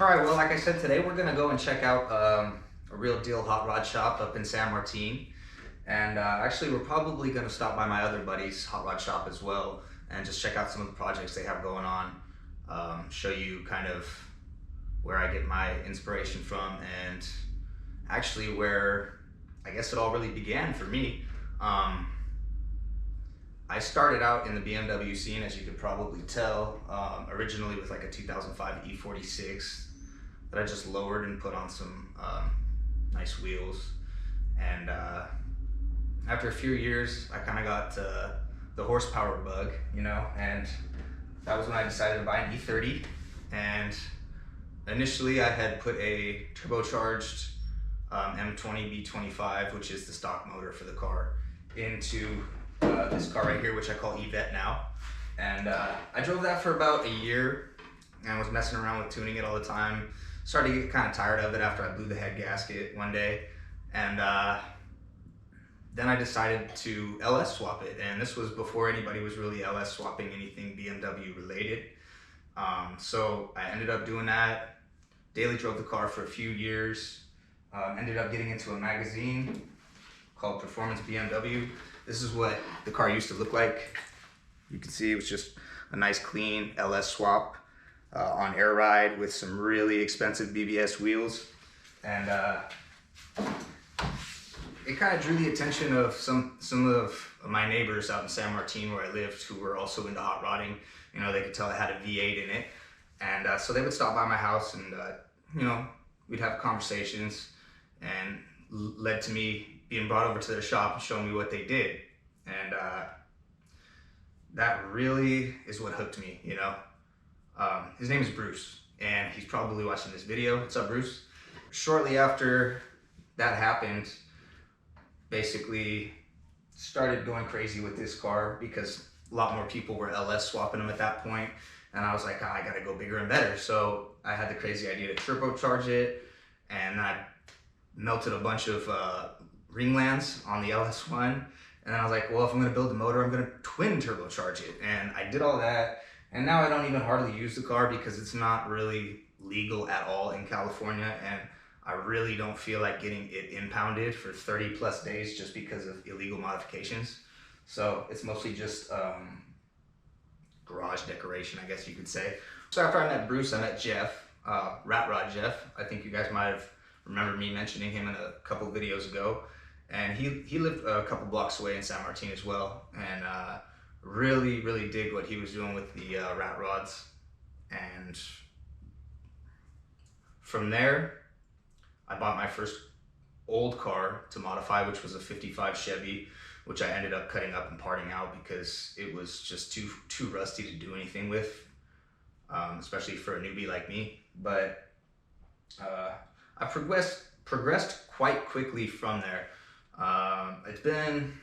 All right, well, like I said, today we're gonna go and check out a Real Deal Hot Rod shop up in San Martin. And actually, we're probably gonna stop by my other buddy's hot rod shop as well and just check out some of the projects they have going on. Show you kind of where I get my inspiration from and actually where I guess it all really began for me. Um, I started out in the BMW scene, as you could probably tell, originally with like a 2005 E46 that I just lowered and put on some nice wheels. And after a few years, I kind of got the horsepower bug, and that was when I decided to buy an E30. And initially, I had put a turbocharged M20 B25, which is the stock motor for the car, into this car right here, which I call Yvette now. And I drove that for about a year and was messing around with tuning it all the time. Started to get kind of tired of it after I blew the head gasket one day. And then I decided to LS swap it. And this was before anybody was really LS swapping anything BMW related. So I ended up doing that. Daily drove the car for a few years. Ended up getting into a magazine called Performance BMW. This is what the car used to look like. You can see it was just a nice clean LS swap on air ride with some really expensive BBS wheels. And it kind of drew the attention of some of my neighbors out in San Martin where I lived, who were also into hot rodding. They could tell I had a V8 in it. And so they would stop by my house and, we'd have conversations, and led to me being brought over to their shop and showing me what they did. And that really is what hooked me, His name is Bruce, and he's probably watching this video. What's up, Bruce? Shortly after that happened, basically started going crazy with this car because a lot more people were LS swapping them at that point. And I was like, I gotta go bigger and better. So I had the crazy idea to turbocharge it, and I melted a bunch of ringlands on the LS1. And then I was like, well, if I'm gonna build the motor, I'm gonna twin turbocharge it. And I did all that. And now I don't even hardly use the car because it's not really legal at all in California. And I really don't feel like getting it impounded for 30 plus days just because of illegal modifications. So it's mostly just garage decoration, I guess you could say. So after I met Bruce, I met Jeff, Rat Rod Jeff. I think you guys might have remembered me mentioning him in a couple of videos ago. And he lived a couple blocks away in San Martin as well. And really dig what he was doing with the rat rods. And from there, I bought my first old car to modify, which was a 55 Chevy, which I ended up cutting up and parting out because it was just too rusty to do anything with, especially for a newbie like me. But I progressed quite quickly from there. It's been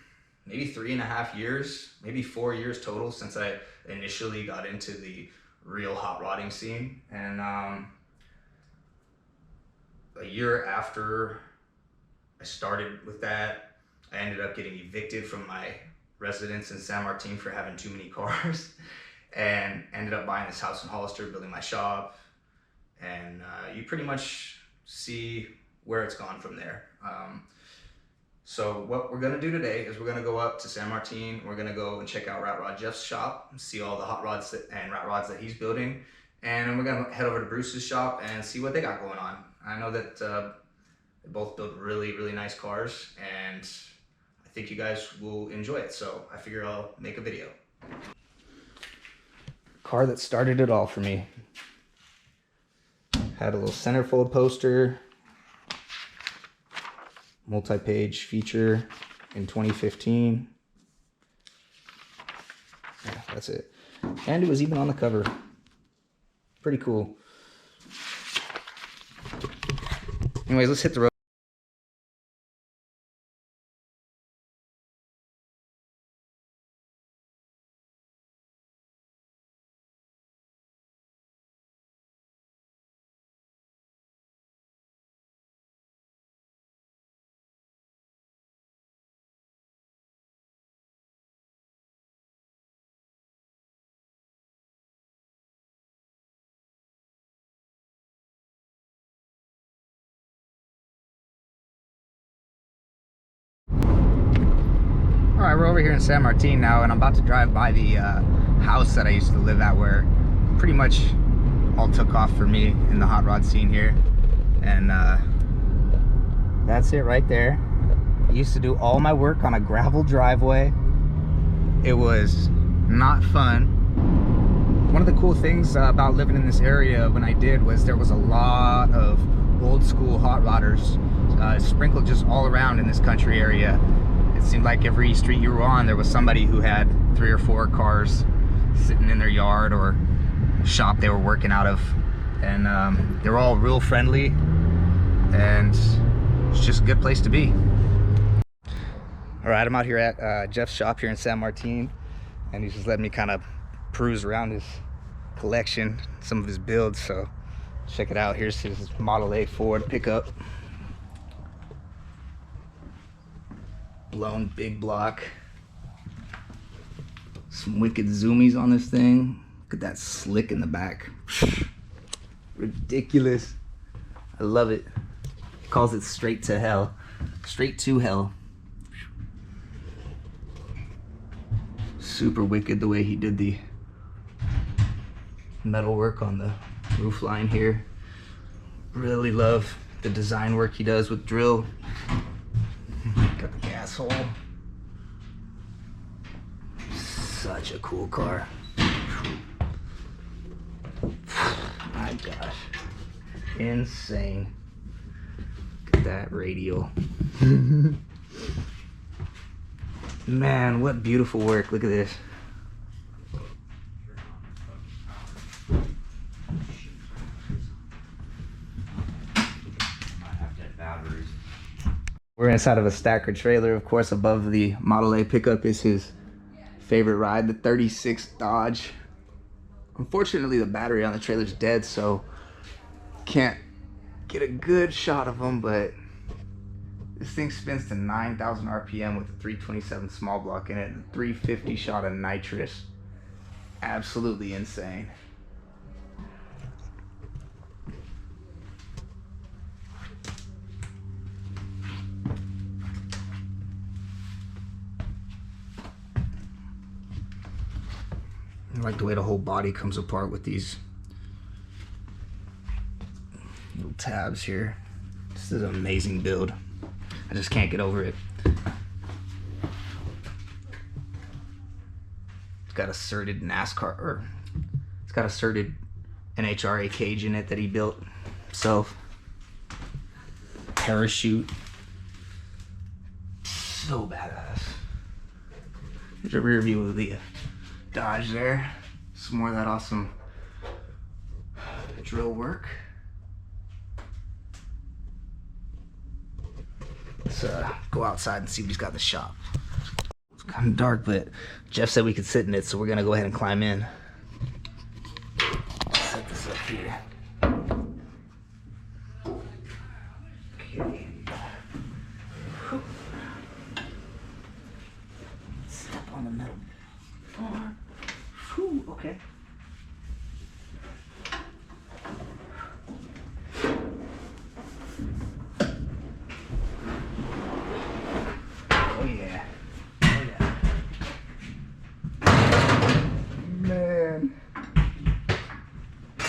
maybe 3.5 years, maybe 4 years total since I initially got into the real hot rodding scene. And a year after I started with that, I ended up getting evicted from my residence in San Martin for having too many cars, and ended up buying this house in Hollister, building my shop. And you pretty much see where it's gone from there. So what we're gonna do today is we're gonna go up to San Martin. We're gonna go and check out Rat Rod Jeff's shop, see all the hot rods and rat rods that he's building. And then we're gonna head over to Bruce's shop and see what they got going on. I know that they both build really nice cars, and I think you guys will enjoy it. So I figure I'll make a video. Car that started it all for me. Had a little centerfold poster, multi-page feature in 2015. Yeah, that's it. And it was even on the cover. Pretty cool. Anyways, let's hit the road. we're over here in San Martin now, and I'm about to drive by the house that I used to live at, where pretty much all took off for me in the hot rod scene here. And that's it right there. I used to do all my work on a gravel driveway. It was not fun. One of the cool things about living in this area when I did was there was a lot of old school hot rodders sprinkled just all around in this country area. It seemed like every street you were on, there was somebody who had 3 or 4 cars sitting in their yard or shop they were working out of. And they were all real friendly, and it's just a good place to be. All right, I'm out here at Jeff's shop here in San Martin, and he's just letting me kind of peruse around his collection, some of his builds. So check it out. Here's his Model A Ford pickup. Blown big block. Some wicked zoomies on this thing. Look at that slick in the back. Ridiculous. I love it. Calls it straight to hell. Straight to hell. Super wicked the way he did the metal work on the roof line here. Really love the design work he does with drill. Got the gas hole. Such a cool car. My gosh. Insane. Look at that radial. Man, what beautiful work. Look at this. We're inside of a stacker trailer. Of course, above the Model A pickup is his favorite ride, the 36 Dodge. Unfortunately, the battery on the trailer is dead, so can't get a good shot of him, but this thing spins to 9,000 RPM with a 327 small block in it, and 350 shot of nitrous. Absolutely insane. I like the way the whole body comes apart with these little tabs here. This is an amazing build. I just can't get over it. It's got a serted NASCAR, or it's got a serted NHRA cage in it that he built himself. Parachute. So badass. There's a rear view of the Dodge there. Some more of that awesome drill work. Let's go outside and see what he's got in the shop. It's kind of dark, but Jeff said we could sit in it, so we're gonna go ahead and climb in. Set this up here. Okay. Whew. Step on the metal bar. Whew, okay. Oh yeah. Oh yeah. Man. A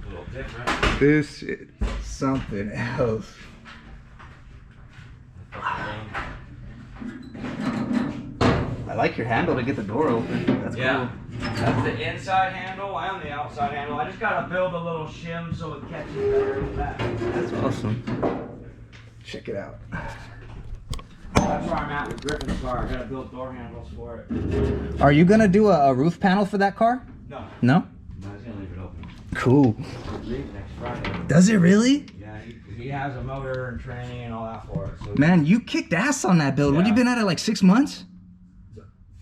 little different. This is something else. I like your handle to get the door open. That's Yeah. cool. That's the inside handle and the outside handle. I just gotta build a little shim so it catches better in the back. That's awesome. Check it out. That's where I'm at with Griffin's car. I gotta build door handles for it. Are you gonna do a roof panel for that car? No. No? No, he's gonna leave it open. Cool. Leave next Friday. Does it really? Yeah, he has a motor and training and all that for it. So Man, you kicked ass on that build. What, Yeah. you been at it like 6 months?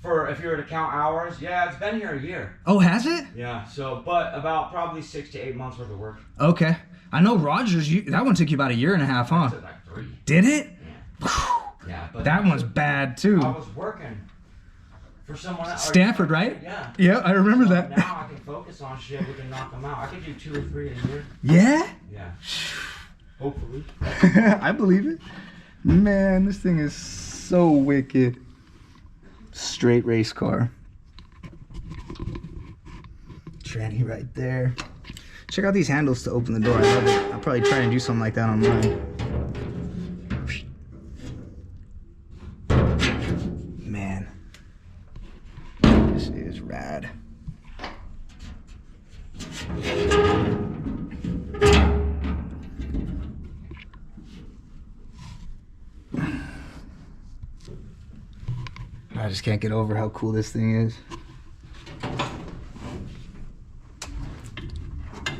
for if you were to count hours, yeah, it's been here a year. Oh, has it? Yeah. So, but about probably 6 to 8 months worth of work. Okay. I know Rogers, that one took you about 1.5 years, huh? It took like 3. Did it? Yeah. Yeah, but That one's bad too. I was working for someone else. Stanford, right? Yeah. Yeah, I remember So that. now I can focus on shit. We can knock them out. I could do 2 or 3 a year. Yeah? Yeah. Hopefully. I believe it. Man, this thing is so wicked. Straight race car. Tranny right there. Check out these handles to open the door. I love it. I'll probably try and do something like that on mine. Man, this is rad. I just can't get over how cool this thing is.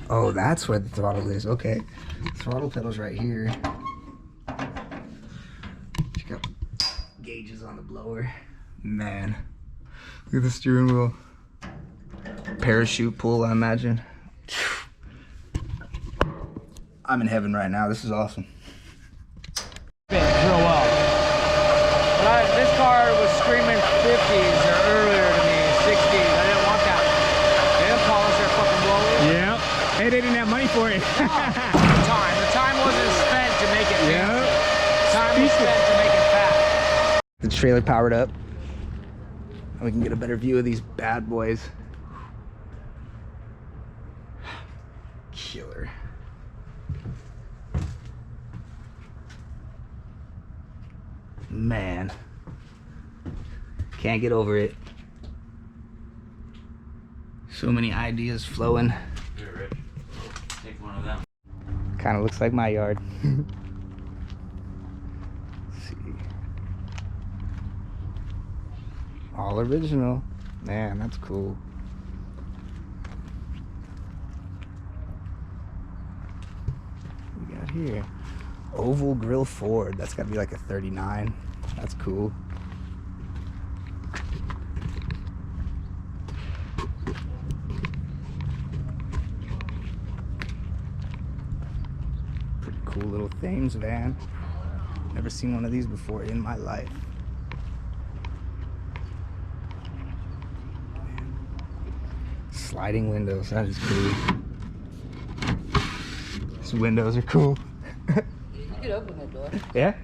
Oh, that's where the throttle is. Okay. Throttle pedal's right here. Check out gauges on the blower. Man. Look at the steering wheel. Parachute pull, I imagine. I'm in heaven right now. This is awesome. Real well. This car was screaming 50s or earlier to me, 60s. I didn't want that. They didn't polish their fucking blowers. Yeah. Hey, they didn't have money for it. The time wasn't spent to make it fancy. Time was spent to make it fast. The trailer powered up. We can get a better view of these bad boys. Killer. Man. Can't get over it. So many ideas flowing. Here, Rich. Take one of them. Kind of looks like my yard. Let's see. All original. Man, that's cool. What we got here? Oval Grill Ford. That's got to be like a 39. That's cool. Pretty cool little Thames van. Never seen one of these before in my life. Sliding windows. That is cool. These windows are cool. You could open the door. Yeah?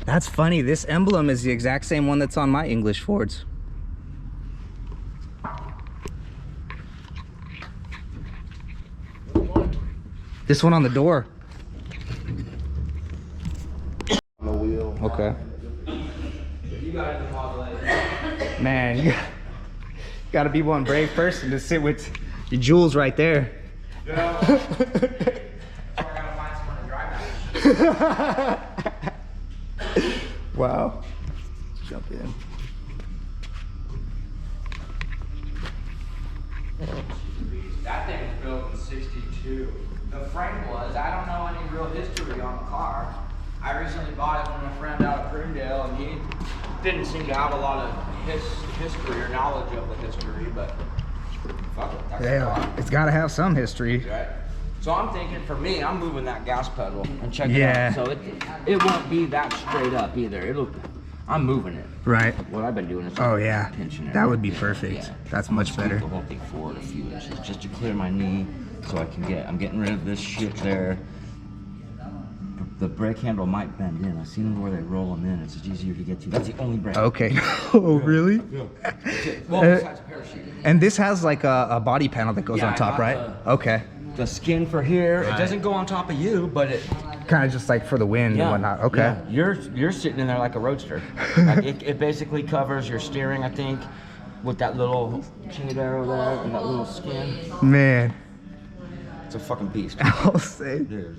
That's funny. This emblem is the exact same one that's on my English Fords. This one on the door. On the wheel. Okay. You got it in Model A. Man, you gotta be one brave person to sit with your jewels right there. Wow. Let's jump in. That thing was built in 62. The frame was. I don't know any real history on the car. I recently bought it from a friend out of Prudendale, and he didn't seem to have a lot of history or knowledge of the history, but fuck it. That's the car. Yeah, it's gotta have some history. Right? So I'm thinking, for me, I'm moving that gas pedal and checking Yeah. it out. So it won't be that straight up either. I'm moving it. Right. What I've been doing is Oh yeah, pinching it. that would be perfect. Yeah. That's I'm much gonna better. scoot the whole thing forward a few inches just to clear my knee, so I'm getting rid of this shit there. The brake handle might bend in. I've seen them where they roll them in. It's just easier to get to. That's the only brake. Okay. Oh really? Well, besides parachute. And this has like a body panel that goes Yeah, on I top, got right? Okay. The skin for here, it doesn't go on top of you, but it. Kind of just like for the wind and whatnot. Okay. Yeah. You're sitting in there like a roadster. Like it basically covers your steering, I think, with that little chinny arrow there and that little skin. Man, It's a fucking beast. I'll say. Dude.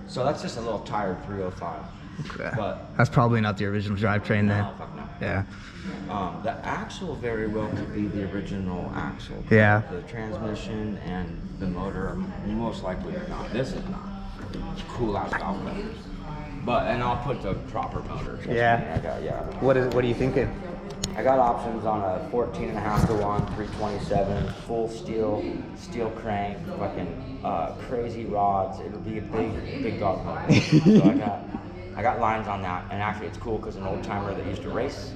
So that's just a little tired 305. Okay. But That's probably not the original drivetrain then. no, fuck no. Yeah. The axle very well could be the original axle. Yeah. The transmission and the motor are most likely not. This is not. It's cool ass valve covers. But and I'll put the proper motor. Trust Yeah. me, What are you thinking? I got options on a 14.5 to 1, 327, full steel crank, fucking crazy rods. It'll be a big dog motor. So I got lines on that, and actually it's cool because an old timer that used to race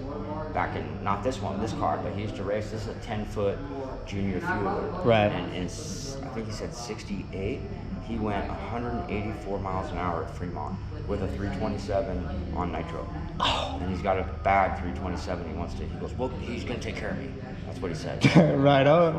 back in, not this car, but he used to race. This is a 10-foot junior fueler. Right. And it's, I think he said 68. he went 184 miles an hour at Fremont with a 327 on nitro. Oh. And he's got a bad 327 he wants to. He goes, well, he's going to take care of me. That's what he said. Right on.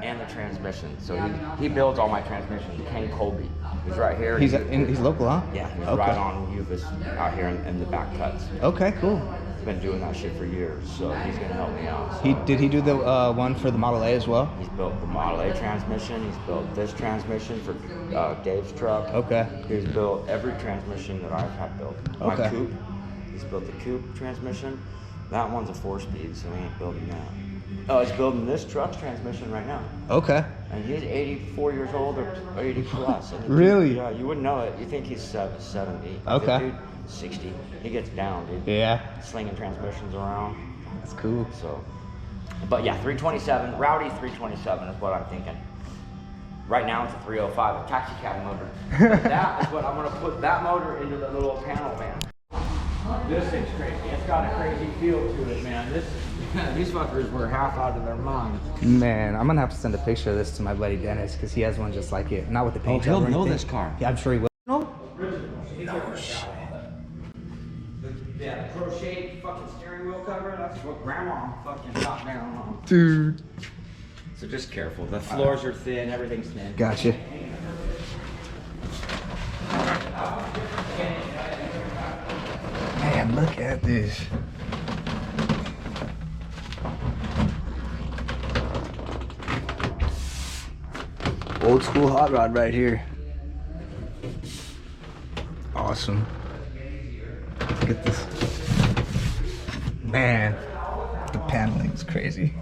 And the transmission. So he builds all my transmissions. Ken Colby. He's right here. He's local, huh? Yeah, he's Okay. right on Uvis out here in the back cuts. Okay, cool. He's been doing that shit for years, so he's going to help me out. So. Did he do the one for the Model A as well? He's built the Model A transmission. He's built this transmission for Dave's truck. Okay. He's built every transmission that I've had built. My Okay. coupe. He's built the coupe transmission. That one's a 4-speed, so he ain't building that. Oh, he's building this truck's transmission right now. Okay. And he's 84 years old or 80 plus. And the dude- Really? yeah, you wouldn't know it. You think he's 70. Okay. The dude, 60. He gets down, dude. Yeah. Slinging transmissions around. That's cool. So, but yeah, 327, Rowdy 327 is what I'm thinking. Right now it's a 305, a taxi cab motor. But that is what I'm gonna put that motor into the little panel van. This thing's crazy. It's got a crazy feel to it, man. These fuckers were half out of their minds. Man, I'm gonna have to send a picture of this to my buddy Dennis because he has one just like it. Not with the paint job or he'll know anything. this car. Yeah, I'm sure he will. No shit. Yeah, the crocheted fucking steering wheel cover, that's what grandma fucking shot down on. Dude. So just careful. The floors are thin, everything's thin. Gotcha. Man, look at this. Old school hot rod right here. Awesome. Look at this. Man, the paneling is crazy.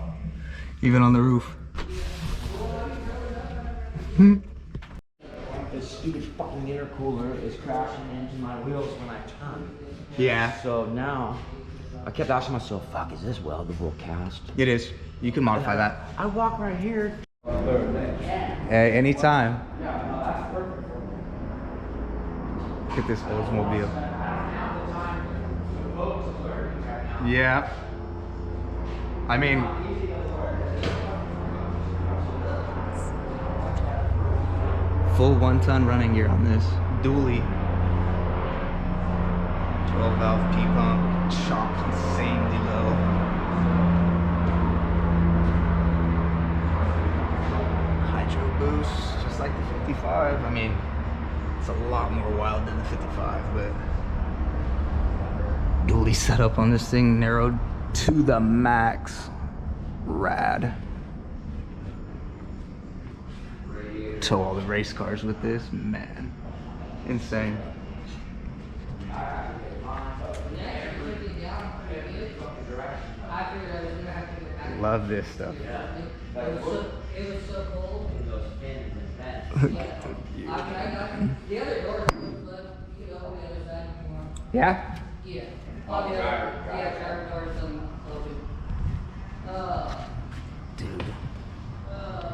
Even on the roof. This stupid fucking intercooler is crashing into my wheels when I turn. Yeah, So now, I kept asking myself, fuck, is this weldable cast? it is. You can modify that. I walk right here. Hey, anytime. Look at this Oldsmobile. Yeah. I mean, full 1-ton running gear on this. Dually. 12 valve P-pump. Chopped insanely low. Hydro boost, just like the 55. I mean, it's a lot more wild than the 55, but dually setup on this thing, narrowed to the max. Rad. Tow all the race cars with this, man. Insane. Love this stuff. It was so cold. Look at the view. The other door was left. You could open the other side if you want. Yeah? Yeah. All the other, driver doors open. Dude.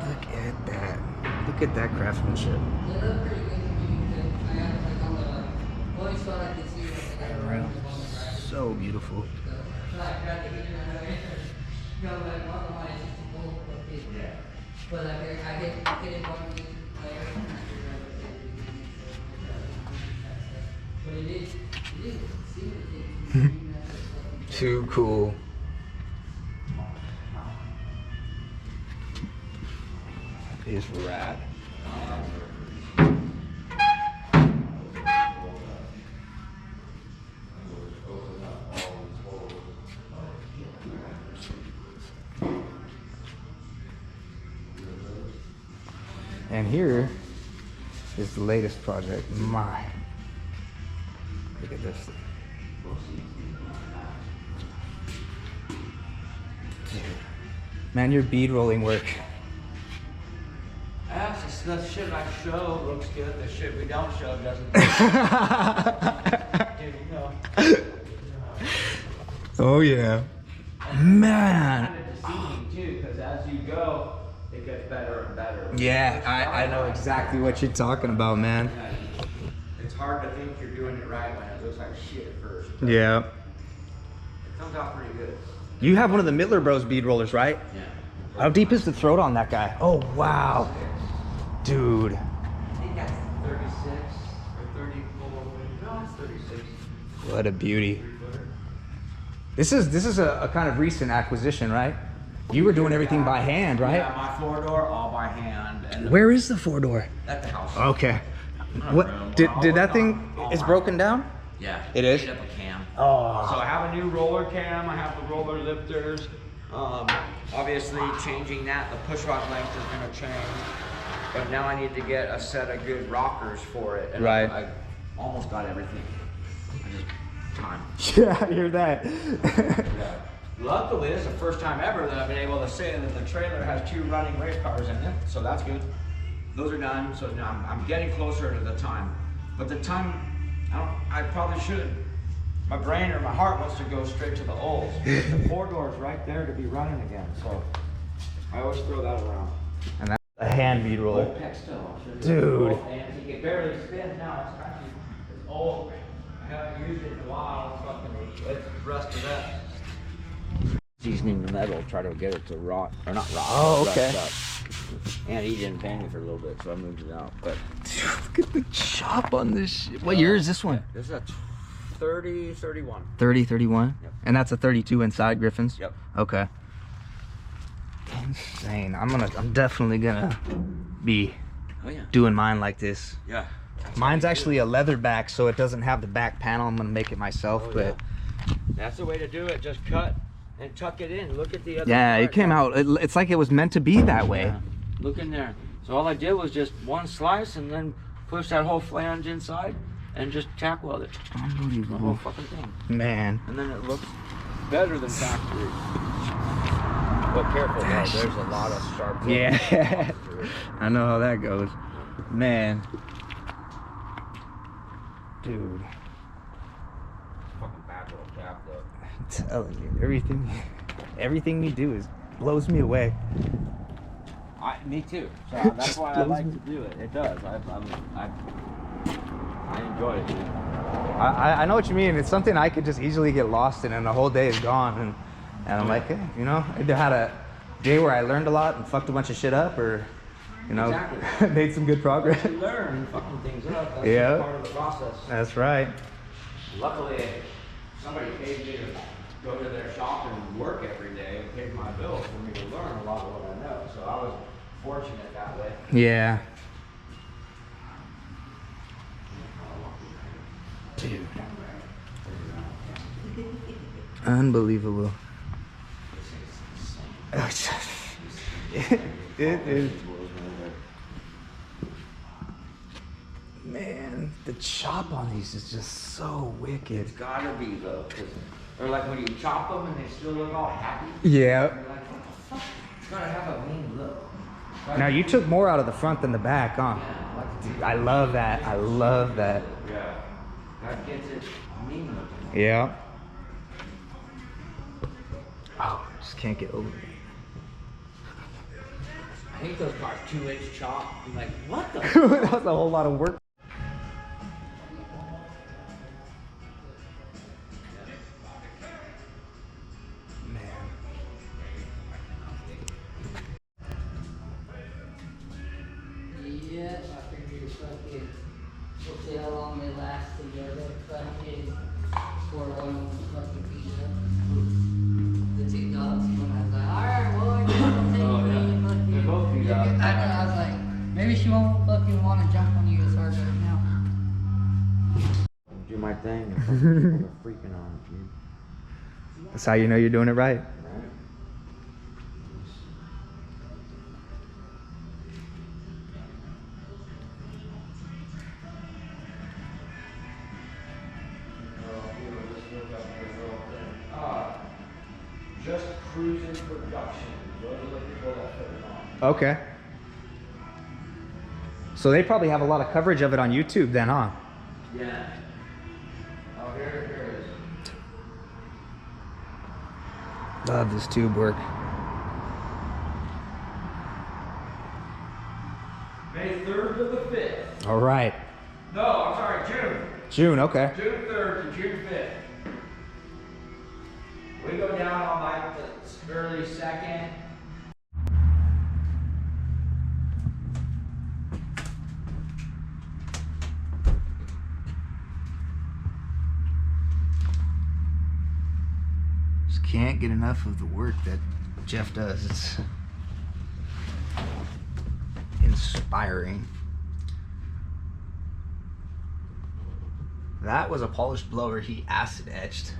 Look at that. Look at that craftsmanship. They look pretty good to me because I have like on the voice phone I can see like So beautiful. I tried to get it out of it. No, but one of mine is just a full piece. But I hit it one layer. But it is Too cool. Is rad. And here is the latest project. My, look at this. Dude. Man, your bead rolling work. That's the shit I show looks good. The shit we don't show doesn't. Dude, you know. Oh yeah. Man. Kind of deceiving too, because as you go, it gets better and better. Yeah, I know exactly what you're talking about, man. It's hard to think you're doing it right when it looks like shit at first. Yeah. It comes out pretty good. You have one of the Midler Bros bead rollers, right? Yeah. How deep is the throat on that guy? Oh wow. Dude. I think that's What a beauty. This is a kind of recent acquisition, right? You were doing everything by hand, right? Yeah, my 4-door all by hand. And Where is the 4-door? at the house. Okay. What did that thing is broken down? Yeah. It is? Made up a cam. Oh. So I have a new roller cam. I have the roller lifters. Obviously, changing that, the push rod length is going to change. But now I need to get a set of good rockers for it. And Right. I almost got everything. I just time. Yeah, I hear that. Yeah. Luckily, this is the first time ever that I've been able to say that the trailer has 2 running race cars in it, so that's good. Those are done, so now I'm getting closer to the time. But the time, I probably should. My brain or my heart wants to go straight to the Olds. The 4-door is right there to be running again, so I always throw that around. And that's a hand bead roller. Old Peck still. Dude. Old antique. It barely spins now. It's old. I haven't used it in a while. It's rusted up. Seasoning the metal, try to get it to rot, or not rot. Oh, okay. Rust up. And he didn't pay me for a little bit, so I moved it out. But Dude, look at the chop on this shit. What year is this one? this is a 30-31. 30-31? Yep. And that's a 32 inside Griffins? Yep. Okay. Insane. I'm definitely gonna be Oh yeah. doing mine like this. Yeah. Mine's actually a leather back, so it doesn't have the back panel. I'm gonna make it myself, Oh, but That's the way to do it. Just cut and tuck it in. Look at the other yeah, it part. came out. It's like it was meant to be that way. Yeah. Look in there. So all I did was just one slice and then push that whole flange inside and just tack weld it. The whole Unbelievable, fucking thing. man. And then it looks better than factory. But careful, though. There's a lot of sharp. Yeah, I know how that goes, man. Dude, Fucking back roll cap, though. I'm telling you, everything you do blows me away. Me too. So that's Just why I blows like me. to do it. It does. I enjoy it, dude. I know what you mean. It's something I could just easily get lost in, and the whole day is gone. And I'm like, hey, you know, I either had a day where I learned a lot and fucked a bunch of shit up, or, you know, Exactly. made some good progress. You learn fucking things up. That's Yeah. just part of the process. That's right. Luckily, somebody paid me to go to their shop and work every day and paid my bills for me to learn a lot of what I know. So I was fortunate that way. Yeah. Dude. Unbelievable. It is. Man, the chop on these is just so wicked. It's gotta be though, or like when you chop them and they still look all happy. Yeah. You're like, what the fuck? It's gotta have a mean look. Right? Now you took more out of the front than the back, huh? Yeah, like, Dude, I love that. I love that. yeah. That gets it mean looking. Yeah. Oh, just can't get over it. I hate those cars 2-inch chop. I'm like, what the? That was a whole lot of work. Yeah, I figured fucking, we'll see how long they last together. Fucking, before one of them fucking beat up. The 2 dogs, when I was like, alright, well, I guess I'll take Oh, yeah. me. Fucking, They're both beat up. I know, I was like, maybe she won't fucking want to jump on you as hard right now. Do my thing. And fucking people are freaking on it, dude. That's how you know you're doing it right. Right? Just cruising production. Those are the people that put it on. Okay. So they probably have a lot of coverage of it on YouTube then, huh? Yeah. Oh, here it is. Love this tube work. May 3rd to the 5th. All right. No, I'm sorry, June. June, okay. June 3rd to June 5th. We go down on like the early 2nd. Just can't get enough of the work that Jeff does. It's inspiring. That was a polished blower he acid etched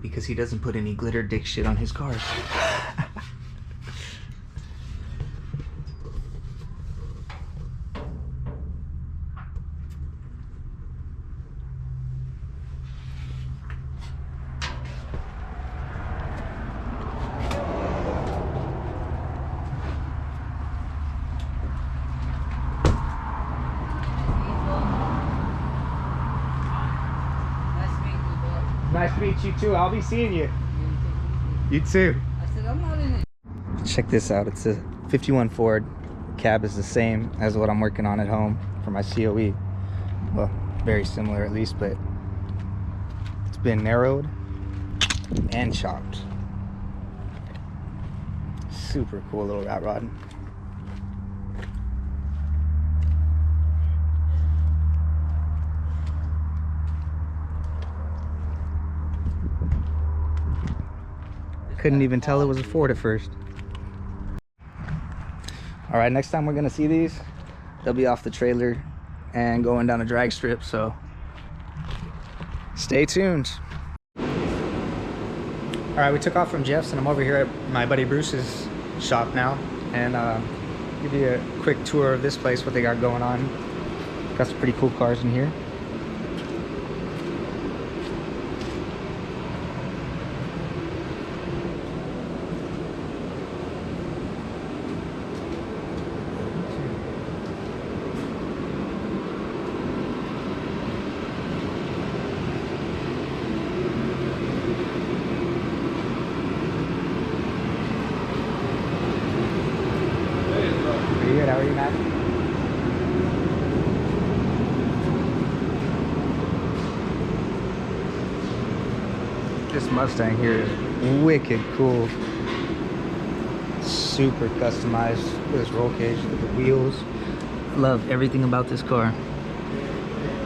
because he doesn't put any glitter dick shit on his cars. Nice to meet you too. I'll be seeing you. You too. I said, I'm not in it. Check this out. It's a 51 Ford. Cab is the same as what I'm working on at home for my COE. Well, very similar at least, but it's been narrowed and chopped. Super cool little rat rod. Couldn't even tell it was a Ford at first. All right, next time we're gonna see these, they'll be off the trailer and going down a drag strip, so stay tuned. All right, we took off from Jeff's and I'm over here at my buddy Bruce's shop now, and give you a quick tour of this place, what they got going on. Got some pretty cool cars in here. Pretty good. How are you, Matt? This Mustang here is wicked cool. Super customized with this roll cage, with the wheels. Love everything about this car.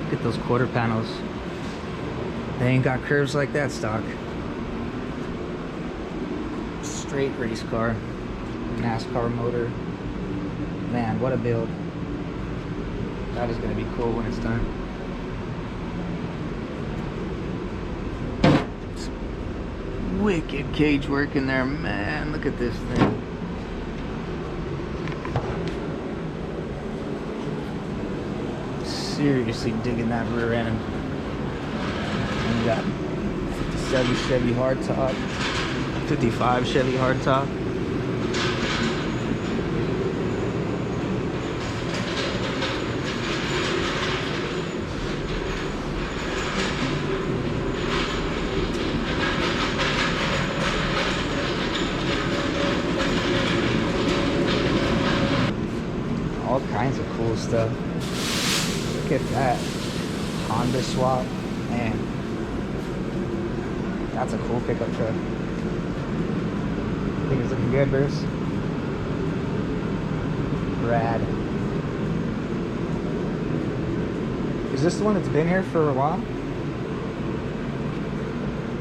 Look at those quarter panels. They ain't got curves like that stock. Straight race car. NASCAR motor. Man, what a build. That is going to be cool when it's done. It's wicked cage work in there, man. Look at this thing. Seriously digging that rear end. And we got 57 Chevy hardtop, 55 Chevy hardtop. All kinds of cool stuff. Look at that Honda swap, man. That's a cool pickup truck. I think it's looking good, Bruce. Rad. Is this the one that's been here for a while?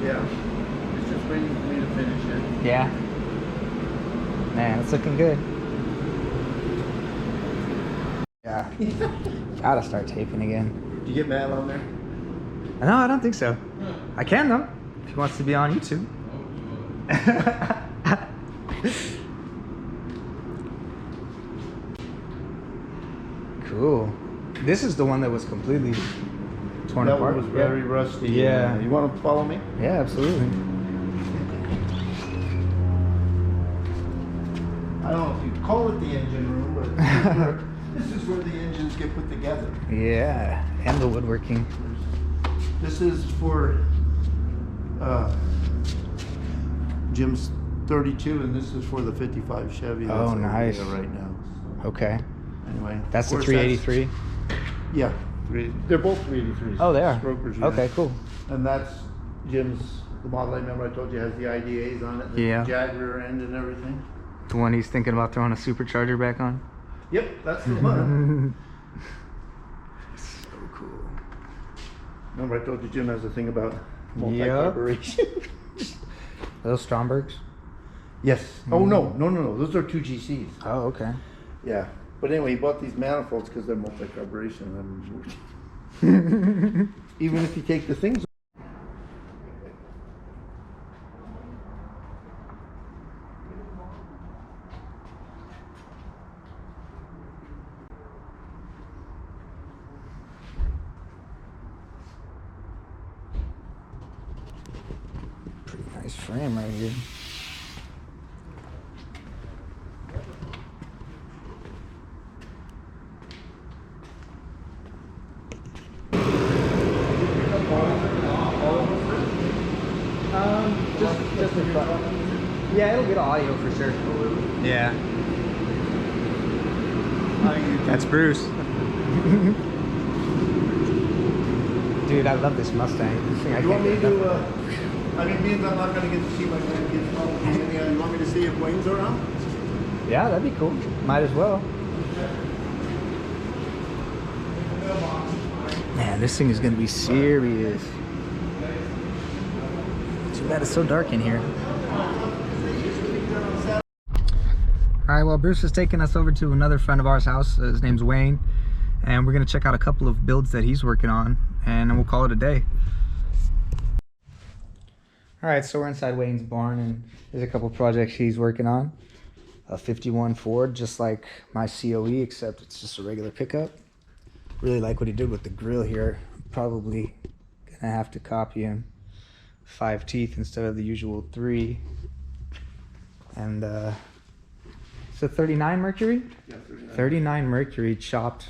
Yeah. It's just waiting for me to finish it. Yeah. Man, it's looking good. Yeah. Gotta start taping again. Did you get Matt on there? No, I don't think so. I can though, if he wants to be on YouTube. Cool. This is the one that was completely torn That apart. one was very rusty. Yeah. You want to follow me? Yeah, absolutely. I don't know if you'd call it the engine room, but this is where the engines get put together. Yeah, and the woodworking. This is for Jim's 32, and this is for the 55 Chevy. Oh, over nice. there right now. Okay. Anyway, That's the of course, 383? Yeah, they're both 383s. Oh, they are? Strokers, yeah. Okay, cool. And that's Jim's, the model I remember I told you has the IDAs on it, the Yeah. Jag rear end and everything. The one he's thinking about throwing a supercharger back on? Yep, that's the one. So cool. Remember I told you Jim has a thing about multi-carburation? Are those Strombergs? Yes. Oh, no. Those are 2 GCs. Oh, okay. Yeah. But anyway, he bought these manifolds because they're multi-carburation. Even if you take the things. Pretty nice frame right here. Just the front. Yeah, it'll get audio for sure. Yeah. That's Bruce. Dude, I love this Mustang. This thing, You want me to, I mean, being I'm not going to get to see my grandkids probably. You want me to see if Wayne's around? Yeah, that'd be cool. Might as well. Man, this thing is gonna be serious. Too bad it's so dark in here. Alright, well, Bruce is taking us over to another friend of ours' house. His name's Wayne. And we're gonna check out a couple of builds that he's working on. And then we'll call it a day. Alright, so we're inside Wayne's barn and there's a couple projects he's working on. A 51 Ford, just like my COE, except it's just a regular pickup. Really like what he did with the grill here. Probably gonna have to copy him. 5 teeth instead of the usual 3. And it's a 39 Mercury? Yeah, 39 Mercury chopped.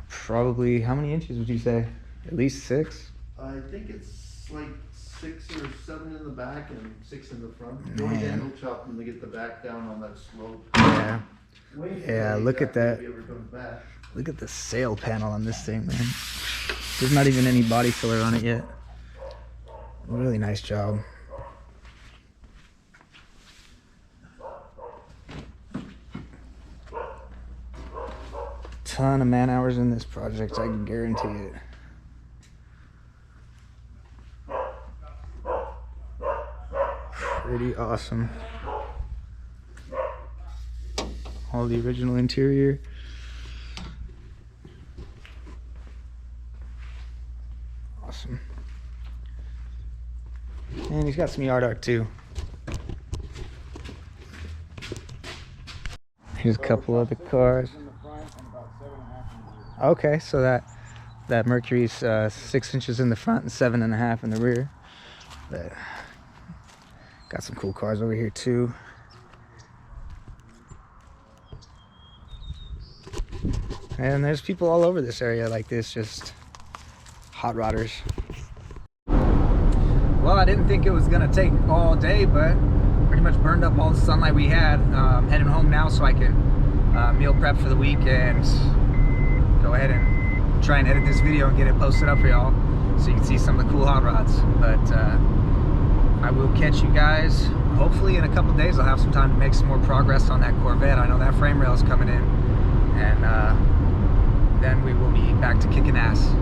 Probably, how many inches would you say? At least 6? I think it's like 6 or 7 in the back and 6 in the front. Man. Handle chop them to get the back down on that slope. Yeah. Wayne, Yeah, look at that. if he ever comes back. Look at the sail panel on this thing, man. There's not even any body filler on it yet. Really nice job. Ton of man hours in this project, I can guarantee it. Pretty awesome. All the original interior. Awesome. And he's got some yard art too. Here's a couple other cars. Okay, so that Mercury's 6 inches in the front and 7.5 in the rear. But got some cool cars over here too. And there's people all over this area like this, just hot rodders. Well, I didn't think it was gonna take all day, but pretty much burned up all the sunlight we had. Heading home now so I can meal prep for the week and go ahead and try and edit this video and get it posted up for y'all so you can see some of the cool hot rods. But I will catch you guys hopefully in a couple days. I'll have some time to make some more progress on that Corvette. I know that frame rail is coming in, and then we will be back to kicking ass.